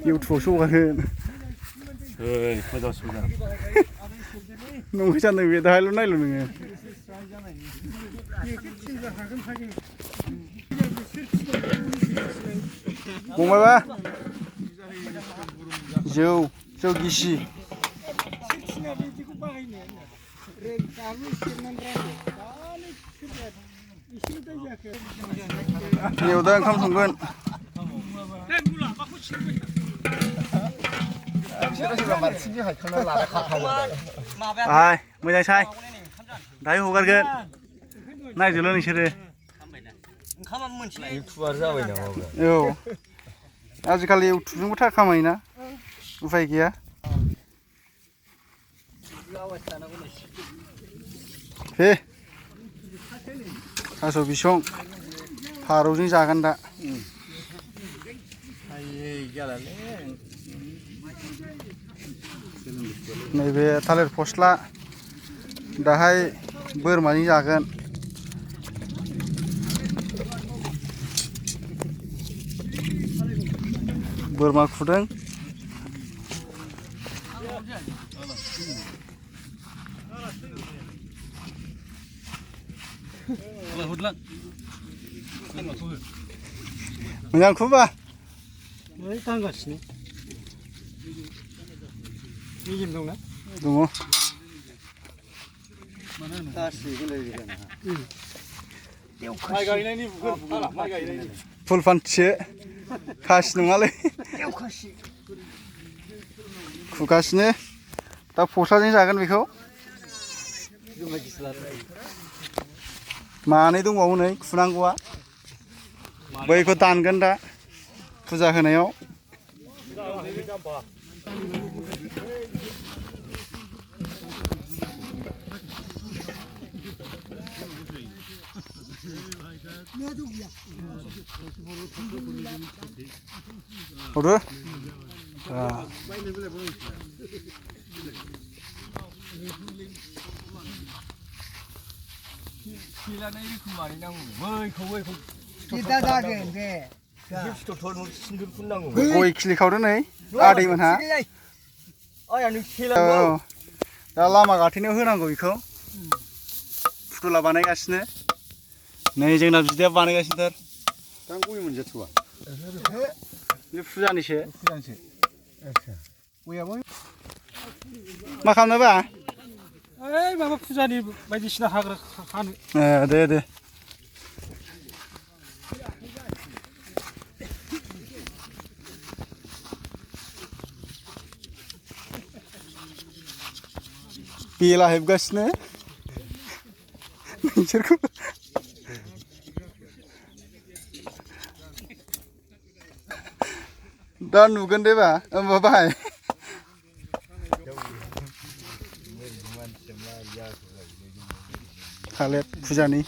유튜브 쇼가는 고맙습니다. 농구 잡는 왜 다 할로 나일로 능해. 공마봐. 저 기시. 여우다 감성근. 아이, 모자 차이. 다이 호가르근. 나이 줄러 니시르. 유튜버 जाबाय नामा? औ आजिखालि युटुबजोंबो थाखा खामायोना उफाय गैया हे थास' बिसं फारौजों जागोन दा नैबे थालिर फस्ला दाहाय बोरमानि जागोन बोरमा खुदों मोजां खुबा दांगासिनो मेजेम दंना दङ माइ गायनायनि फुल फान्थिसो खासि नङालै खुगासिनो दा फस्लाजों जागोन बेखौ मानै दंबावो नै खुनांगौआ बैखौ दानगोन दा फुजा होनायाव हरदो गय खिलिखावदो नै आदैमोनहा दा लामा गाथेनायाव होनांगौ बेखौ फुथुला बानायगासिनो नै जोंना बिदाया बानायगासिनोथार दा गय मोनजाथ'वा बे फुजानिसो मा खालामनोबा ओइ माबा फुजानि बायदिसिना हाग्रा खानो दे बेला हेबगासिनो नोंसोरखौ दा नुगोन दे बा होमबा बाहाय थालिर फुजानि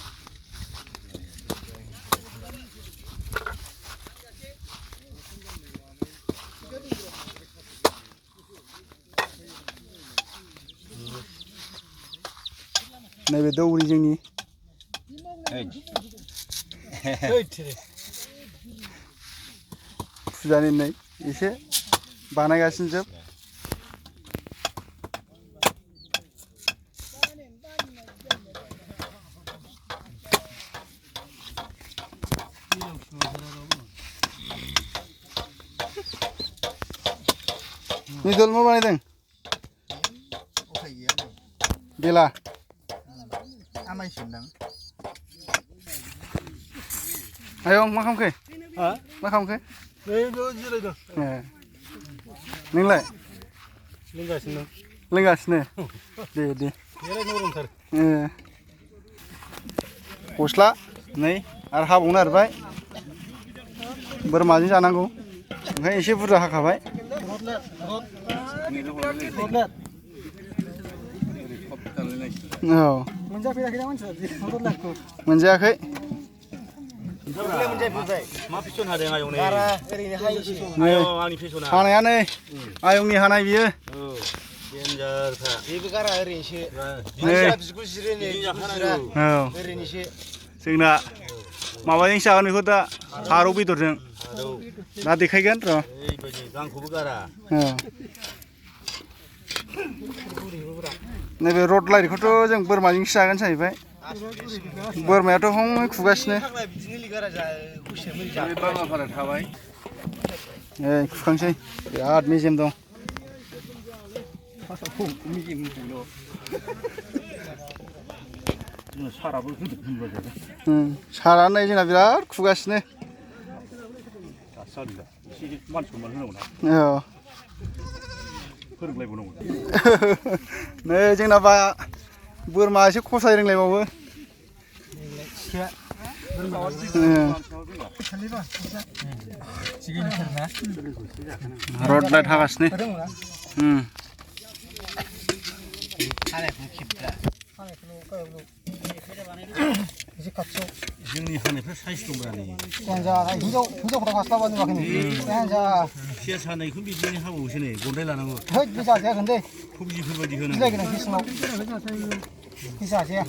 नैबे दौरि जोंनि फुजानि नै एसे बानायगासिनो जोब निदल मा बानायदों बेला आयं मा खालामखो मा खालामखो नोंलाय लोंगासिनो दे गस्ला नै आरो हाबावनो नागिरबाय बोरमाजों जानांगौ ओंखायनो एसे बुरजा हाखाबाय औ मोनजायाखै 그래 문제 보세요. 마 피존 하대 아용네. 가라 그리니 하이시. 아용 아니 피존아. 하나야 네 아용이 하나 비에 젠자사. 이거 가라 그리니시. 네 비스고 시르니. 진짜 하나요. 그리니시. जोंना माबाजों जागोन बेखौ दा फारौ बेदरजों दा देखायगोन र' 이거지 강고부 가라. नैबे रड लाइटखौथ' जों बोरमाजोंसो जागोन जाहैबाय बोरमायाथ' हमै खुगासिनो बिदिनो गारा जा खुसेमै जा. बाङाफारा थाबाय. खुखांसै बिराद मेजेम दं 사람을 흔들 거죠. 사라नै जोंना बिराद खुगासिनो 쌀이다. 시기 만천만 하는구나. फोरोंलाय बोनांगौ. नै जोंना बा बोरमा एसे खसाय रोंलायबावो रड लाइट हागासिनो जोंनि हानायफ्रा साइज दंब्रानि. हिनजावफोरा हास्लाबानो माखिनि. सिया सानायखौ बिदिनो हाबावोसो नै गन्दाय लानांगौ. थोद बे जाजायाखै फुजिफोरबायदि होनांगौ. बिलाइ गोनां किसुमाव बे जाजाया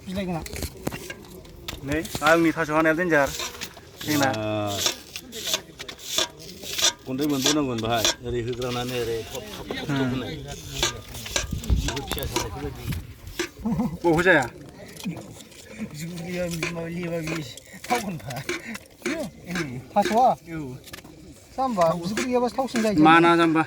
बिलाइ गोनां. नै आंनि थास' हानाया देन्जार जोंना गन्दाय मोनबावनांगोन बाहाय ओरै होग्रानानै ओरै थप होनाय. बिदिखौ फिसा सानायफोरबायदि. बबाव जाया थास'आ जाम्बा बिगुर गैयाबासो थावसिन जायो. माना जाम्बा